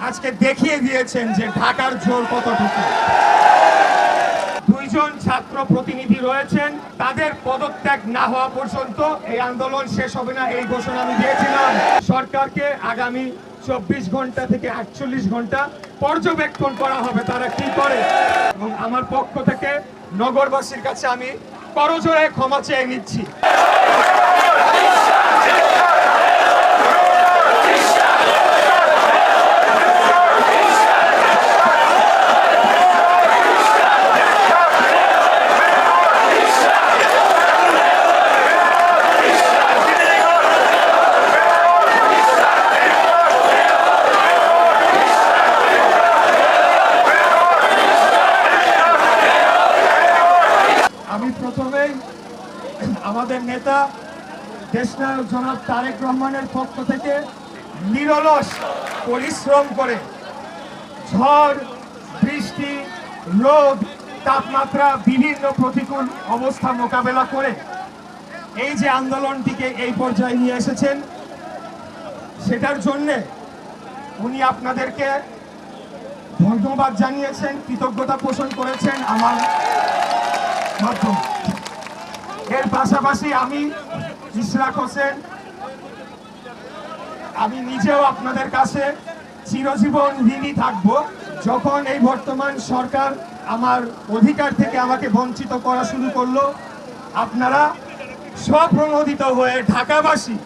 আজকে দেখিয়ে দিয়েছেন যে ঢাকার জোর কতটুকু। দুইজন ছাত্র প্রতিনিধি রয়েছেন, তাদের পদত্যাগ না হওয়া পর্যন্ত এই আন্দোলন শেষ হবে না, এই ঘোষণা আমি দিয়েছিলাম। সরকারকে আগামী 24 ঘন্টা থেকে 48 ঘন্টা পর্যবেক্ষণ করা হবে তারা কি করে, এবং আমার পক্ষ থেকে নগরবাসীর কাছে আমি করজোড়ে ক্ষমা চেয়ে নিচ্ছি। প্রথমেই আমাদের নেতা দেশনায়ক জনাব তারেক রহমানের পক্ষ থেকে নিরলস পরিশ্রম করে ঝড় বৃষ্টি রোদ তাপমাত্রা বিভিন্ন প্রতিকূল অবস্থা মোকাবেলা করে এই যে আন্দোলনটিকে এই পর্যায়ে নিয়ে এসেছেন, সেটার জন্যে উনি আপনাদেরকে ধন্যবাদ জানিয়েছেন, কৃতজ্ঞতা পোষণ করেছেন আমার মাধ্যমে। এর পাশাপাশি আমি ইশরাক হোসেন, আমি নিজেও আপনাদের কাছে চিরজীবন ঋণী থাকব। যখন এই বর্তমান সরকার আমার অধিকার থেকে আমাকে বঞ্চিত করা শুরু করলো, আপনারা স্বপ্রণোদিত হয়ে ঢাকাবাসী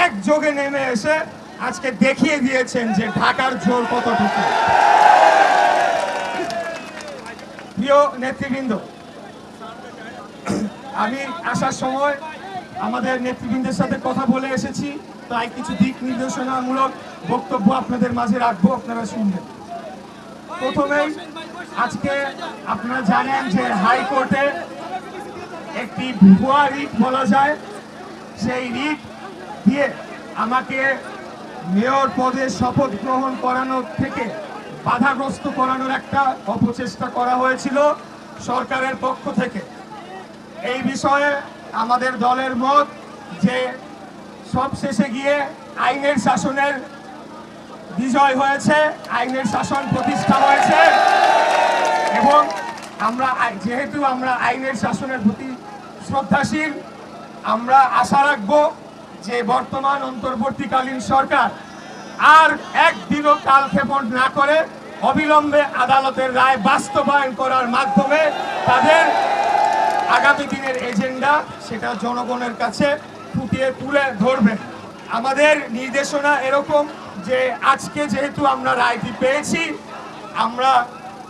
একযোগে নেমে এসে আজকে দেখিয়ে দিয়েছেন যে ঢাকার জোর কতটুকু। প্রিয় নেতৃবৃন্দ, আমি আসার সময় আমাদের নেতৃবৃন্দের সাথে কথা বলে এসেছি, তাই কিছু দিক নির্দেশনামূলক বক্তব্য আপনাদের মাঝে রাখবো, আপনারা শুনবেন। প্রথমেই আজকে আপনারা জানেন যে হাইকোর্টে একটি ভুয়া রিট বলা যায়, সেই রিট দিয়ে আমাকে মেয়র পদে শপথ গ্রহণ করানোর থেকে বাধাগ্রস্ত করানোর একটা অপচেষ্টা করা হয়েছিল সরকারের পক্ষ থেকে। এই বিষয়ে আমাদের দলের মত যে সবশেষে গিয়ে আইনের শাসনের বিজয় হয়েছে, আইনের শাসন প্রতিষ্ঠা হয়েছে, এবং যেহেতু আমরা আইনের শাসনের প্রতি শ্রদ্ধাশীল, আমরা আশা রাখবো যে বর্তমান অন্তর্বর্তীকালীন সরকার আর একদিনও কালক্ষেপণ না করে অবিলম্বে আদালতের রায় বাস্তবায়ন করার মাধ্যমে তাদের আগামী দিনের এজেন্ডা সেটা জনগণের কাছে ফুটিয়ে তুলে ধরবেন। আমাদের নির্দেশনা এরকম যে আজকে যেহেতু আমরা রায়টি পেয়েছি, আমরা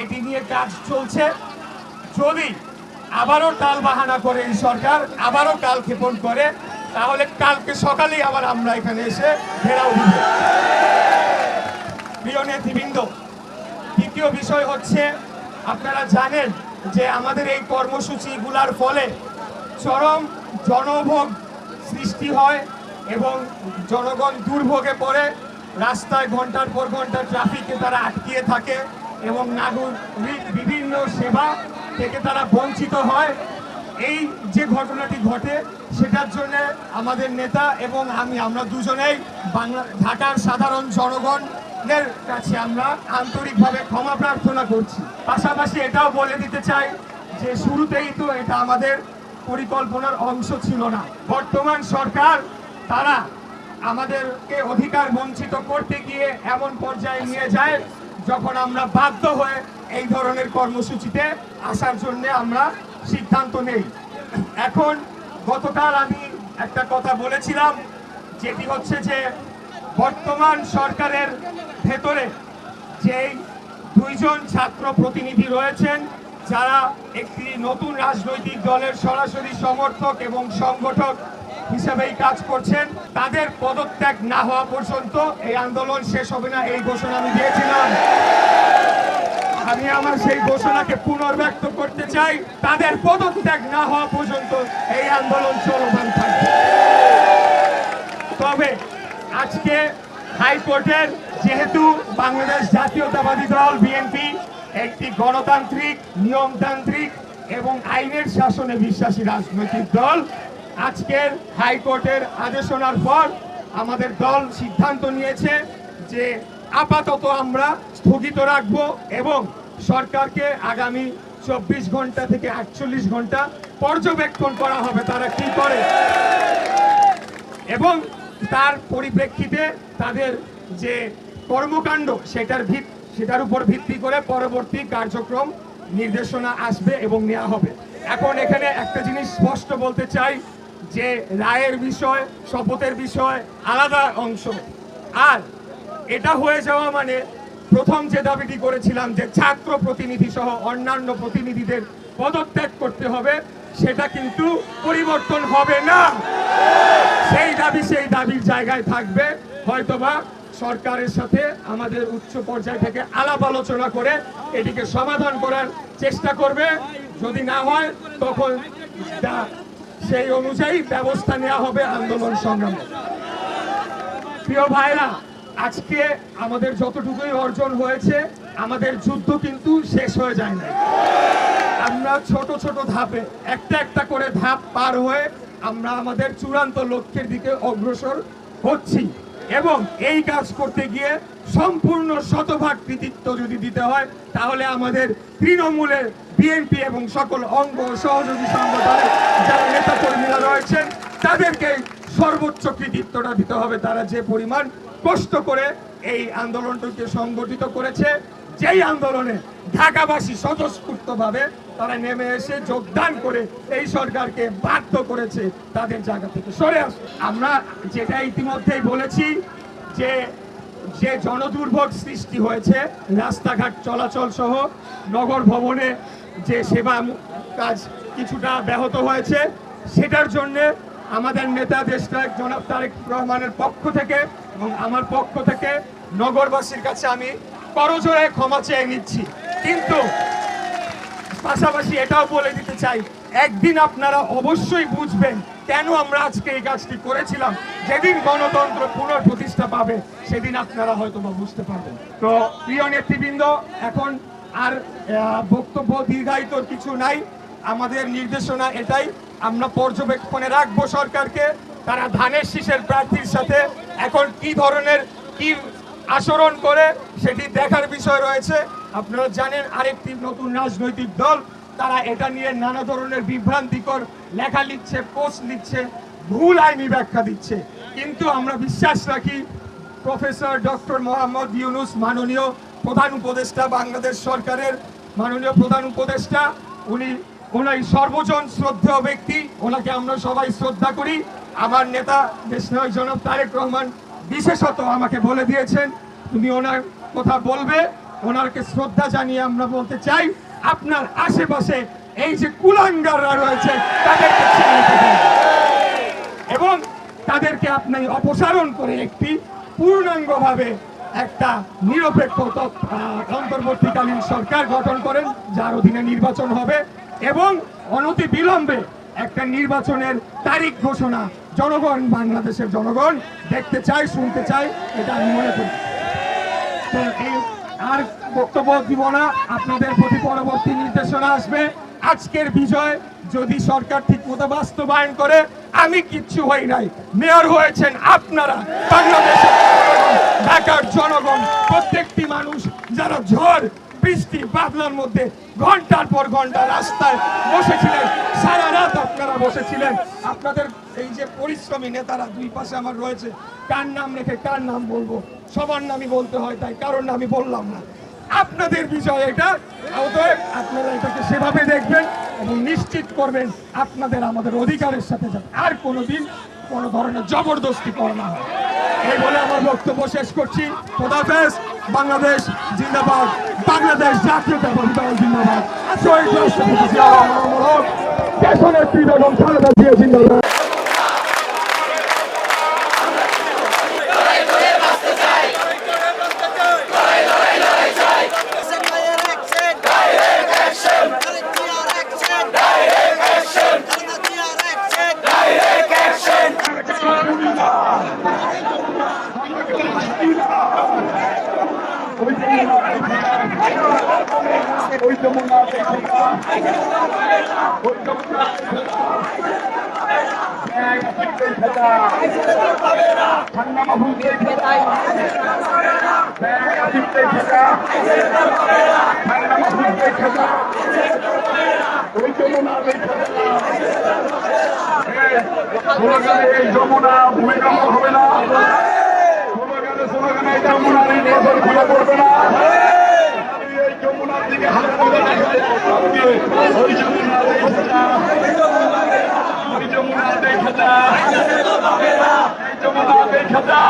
এটি নিয়ে কাজ চলছে। যদি আবারও টালবাহানা করে এই সরকার, আবারও কালক্ষেপণ করে, তাহলে কালকে সকালেই আবার আমরা এখানে এসে ঘেরাও দিব। প্রিয় নেতৃবৃন্দ, দ্বিতীয় বিষয় হচ্ছে, আপনারা জানেন যে আমাদের এই কর্মসূচিগুলোর ফলে চরম জনভোগ সৃষ্টি হয় এবং জনগণ দুর্ভোগে পড়ে, রাস্তায় ঘন্টার পর ঘন্টা ট্রাফিকে তারা আটকিয়ে থাকে এবং নাগরিক বিভিন্ন সেবা থেকে তারা বঞ্চিত হয়। এই যে ঘটনাটি ঘটে, সেটার জন্য আমাদের নেতা এবং আমরা দুজনেই ঢাকার সাধারণ জনগণের কাছে আমরা আন্তরিকভাবে ক্ষমা প্রার্থনা করছি। পাশাপাশি এটাও বলে দিতে চাই যে শুরুতেই তো এটা আমাদের পরিকল্পনার অংশ ছিল না। বর্তমান সরকার তারা আমাদেরকে অধিকার বঞ্চিত করতে গিয়ে এমন পর্যায়ে নিয়ে যায় যখন আমরা বাধ্য হয়ে এই ধরনের কর্মসূচিতে আসার জন্য আমরা সিদ্ধান্ত নেই। এখন গতকাল আমি একটা কথা বলেছিলাম, যেটি হচ্ছে যে বর্তমান সরকারের ভেতরে যে দুইজন ছাত্র প্রতিনিধি রয়েছেন, যারা একটি নতুন রাজনৈতিক দলের সরাসরি সমর্থক এবং সংগঠক হিসেবেই কাজ করছেন, তাদের পদত্যাগ না হওয়া পর্যন্ত এই আন্দোলন শেষ হবে না, এই ঘোষণা আমি দিয়েছিলাম। আমি আমার সেই ঘোষণাকে পুনর্ব্যক্ত করতে চাই, তাদের পদত্যাগ না হওয়া পর্যন্ত এই আন্দোলন চলমান থাকবে। তবে আজকে হাইকোর্টের, যেহেতু বাংলাদেশ জাতীয়তাবাদী দল বিএনপি একটি গণতান্ত্রিক, নিয়মতান্ত্রিক এবং আইনের শাসনে বিশ্বাসী রাজনৈতিক দল, আজকের হাইকোর্টের আদেশনার পর আমাদের দল সিদ্ধান্ত নিয়েছে যে আপাতত আমরা স্থগিত রাখবো এবং সরকারকে আগামী 24 ঘন্টা থেকে 48 ঘন্টা পর্যবেক্ষণ করা হবে তারা কি করে, এবং তার পরিপ্রেক্ষিতে তাদের যে কর্মকাণ্ড সেটার উপর ভিত্তি করে পরবর্তী কার্যক্রম নির্দেশনা আসবে এবং নেওয়া হবে। এখন এখানে একটা জিনিস স্পষ্ট বলতে চাই যে রায়ের বিষয়, শপথের বিষয় আলাদা অংশ, আর এটা হয়ে যাওয়া মানে প্রথম যে দাবিটি করেছিলাম যে ছাত্র প্রতিনিধি সহ অন্যান্য প্রতিনিধিদের পদত্যাগ করতে হবে, সেটা কিন্তু পরিবর্তন হবে না। সেই দাবির জায়গায় থাকবে। হয়তোবা সরকারের সাথে আমাদের উচ্চ পর্যায় থেকে আলাপ আলোচনা করে এটিকে সমাধান করার চেষ্টা করবে। যদি না হয় তখন সেই অনুযায়ী ব্যবস্থা নেওয়া হবে আন্দোলন সংগ্রামে। প্রিয় ভাইরা, আজকে আমাদের যতটুকুই অর্জন হয়েছে, আমাদের যুদ্ধ কিন্তু শেষ হয়ে যায় না। আমরা ছোট ছোট ধাপে একটা একটা করে ধাপ পার হয়ে আমরা আমাদের চূড়ান্ত লক্ষ্যের দিকে অগ্রসর হচ্ছি, এবং এই কাজ করতে গিয়ে সম্পূর্ণ শতভাগ কৃতিত্ব যদি দিতে হয় তাহলে আমাদের তৃণমূলের বিএনপি এবং সকল অঙ্গ সহযোগী সংগঠনের যারা নেতা কর্মীরা রয়েছেন তাদেরকে সর্বোচ্চ কৃতিত্বটা দিতে হবে। তারা যে পরিমাণ কষ্ট করে এই আন্দোলনটিকে সংগঠিত করেছে, যেই আন্দোলনে ঢাকাবাসী স্বতঃস্ফূর্তভাবে তারা নেমে এসে যোগদান করে এই সরকারকে বাধ্য করেছে তাদের জায়গা থেকে সরে আসে। আমরা যেটা ইতিমধ্যেই বলেছি যে যে জনদুর্ভোগ সৃষ্টি হয়েছে, রাস্তাঘাট চলাচল সহ নগর ভবনে যে সেবা কাজ কিছুটা ব্যাহত হয়েছে, সেটার জন্য আমাদের নেতা দেশনায়ক জনাব তারেক রহমানের পক্ষ থেকে এবং আমার পক্ষ থেকে নগরবাসীর কাছে আমি করজোড়ে ক্ষমা চেয়ে নিচ্ছি। কিন্তু পাশাপাশি এটাও বলে দিতে চাই, একদিন আপনারা অবশ্যই বুঝবেন কেন আমরা আজকে এই কাজটি করেছিলাম। যেদিন গণতন্ত্র পুনঃপ্রতিষ্ঠা পাবে সেদিন আপনারা হয়তো বা বুঝতে পারবেন। তো প্রিয় নেতৃবৃন্দ, এখন আর বক্তব্য দীর্ঘায়িত কিছু নাই। আমাদের নির্দেশনা এটাই, আমরা পর্যবেক্ষণে রাখবো সরকারকে, তারা ধানের শীষের প্রার্থীর সাথে এখন কি ধরনের কি আচরণ করে সেটি দেখার বিষয় রয়েছে। আপনারা জানেন আরেকটি নতুন রাজনৈতিক দল, তারা এটা নিয়ে নানা ধরনের বিভ্রান্তিকর লেখা লিখছে, পোস্ট লিখছে, ভুল আইনি ব্যাখ্যা দিচ্ছে। কিন্তু আমরা বিশ্বাস রাখি প্রফেসর ডক্টর মোহাম্মদ ইউনূস, মাননীয় প্রধান উপদেষ্টা, বাংলাদেশ সরকারের মাননীয় প্রধান উপদেষ্টা, উনি সর্বজন শ্রদ্ধেয় ব্যক্তি, ওনাকে আমরা সবাই শ্রদ্ধা করি। আমার নেতা দেশনায়ক জনাব তারেক রহমান বিশেষত আমাকে বলে দিয়েছেন তুমি ওনার কথা বলবে। ওনাকে শ্রদ্ধা জানিয়ে আমরা বলতে চাই, আপনার আশেপাশে এই যে কুলাঙ্গাররা রয়েছে তাদেরকে এবং তাদেরকে আপনি অপসারণ করে একটি পূর্ণাঙ্গভাবে একটা নিরপেক্ষ অন্তর্বর্তীকালীন সরকার গঠন করেন, যার অধীনে নির্বাচন হবে, এবং অনতি বিলম্বে একটা নির্বাচনের তারিখ ঘোষণা জনগণ, বাংলাদেশের জনগণ দেখতে চায়, শুনতে চায়, এটা আমি মনে করি। তো এই আর বক্তব্য দিব না, আপনাদের প্রতি পরবর্তী নির্দেশনা আসবে। আজকের বিজয় যদি সরকার ঠিক মতো বাস্তবায়ন করে, আমি কিচ্ছু হই নাই, মেয়র হয়েছেন আপনারা, বাংলাদেশের ঢাকার জনগণ, প্রত্যেকটি মানুষ যারা ঝড় বৃষ্টি বাদলার মধ্যে ঘন্টার পর ঘন্টা রাস্তায় বসেছিলেন, সারা রাত আপনারা বসেছিলেন। আপনাদের এই যে পরিশ্রমী নেতারা দুই পাশে আমার রয়েছে, কার নাম রেখে কার নাম বলবো, সবার নামই বলতে হয়, তাই কারোর নামই বললাম না। আপনাদের বিষয় এটা, অতএব আপনারা এটাকে সেভাবে দেখবেন এবং নিশ্চিত করবেন আপনাদের আমাদের অধিকারের সাথে যাতে আর কোনোদিন কোনো ধরনের জবরদস্তি করা না হয়। এই বলে আমার বক্তব্য শেষ করছি। খোদা হাফেজ। বাংলাদেশ জিন্দাবাদ, বাংলাদেশ জাতীয়তাবাদী দল জিন্দাবাদ, শহীদ রাষ্ট্রপতি জিয়া রহমান, দেশনেত্রী বেগম খালেদা জিয়া জিন্দাবাদ। ওই তো মনে আছে ঠান্ডা মাহবুবকে ঠান্ডা মাহবুবকে ঠান্ডা ওই যমুনা এই যমুনা ভূমিকম্প হবে না স্লোগানে যমুনার নির্বাচন খুলে পড়বে না এই যমুনার দিকে হাত তুলে ওই যমুনা ওই যমুনা দেখে যা এই যমুনা দেখে যা